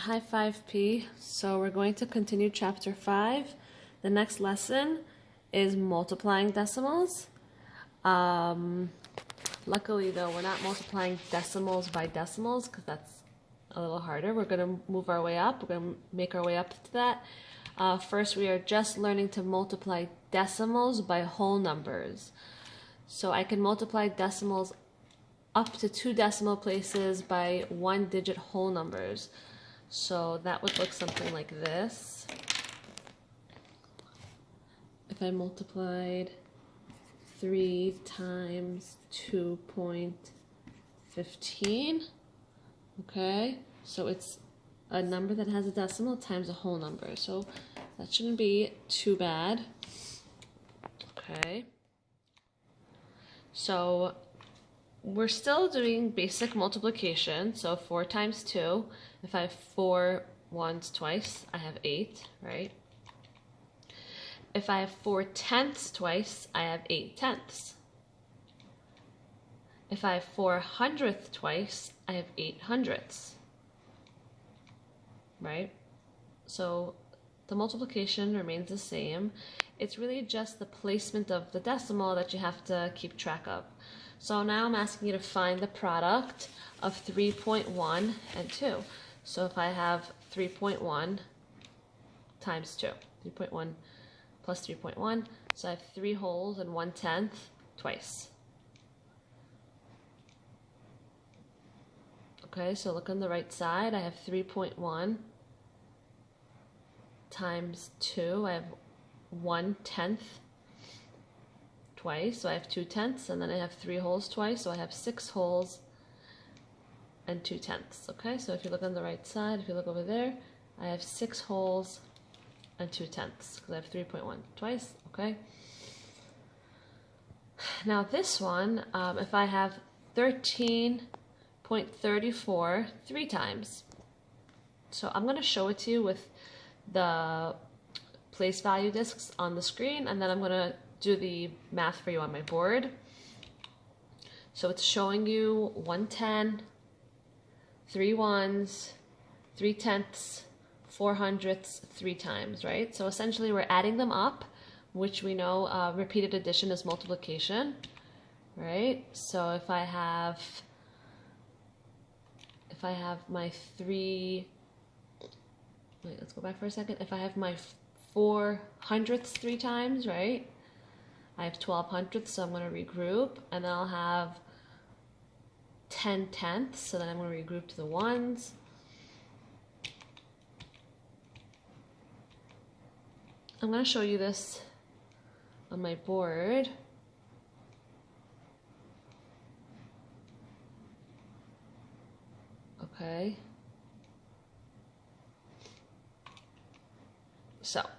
Hi 5P. So we're going to continue chapter 5. The next lesson is multiplying decimals. Luckily though, we're not multiplying decimals by decimals because that's a little harder. We're going to move our way up. We're going to make our way up to that. First, we are just learning to multiply decimals by whole numbers. So I can multiply decimals up to 2 decimal places by 1-digit whole numbers. So that would look something like this. If I multiplied 3 times 2.15, okay, so it's a number that has a decimal times a whole number. So that shouldn't be too bad. Okay. So we're still doing basic multiplication. So 4 times 2, if I have 4 ones twice, I have 8, right? If I have 4 tenths twice, I have 8 tenths. If I have 4 hundredths twice, I have 8 hundredths, right? So the multiplication remains the same. It's really just the placement of the decimal that you have to keep track of. So now I'm asking you to find the product of 3.1 and 2. So if I have 3.1 times 2, 3.1 plus 3.1, so I have 3 wholes and 1/10 twice. Okay, so look on the right side, I have 3.1 times 2, I have 1/10 twice, so I have 2/10, and then I have 3 wholes twice, so I have 6 wholes and 2/10. Okay, so if you look on the right side, if you look over there, I have 6 wholes and 2/10 because I have 3.1 twice. Okay, now this one, if I have 13.34 3 times, so I'm going to show it to you with the place value discs on the screen, and then I'm going to do the math for you on my board. So it's showing you 1/10, 3 ones, 3/10, 4 hundredths 3 times, right? So essentially we're adding them up, which we know repeated addition is multiplication, right? So if I have my 3, wait, let's go back for a second. If I have my 4 hundredths 3 times, right? I have 12 hundredths, so I'm going to regroup, and then I'll have 10 tenths, so then I'm going to regroup to the ones. I'm going to show you this on my board. Okay. So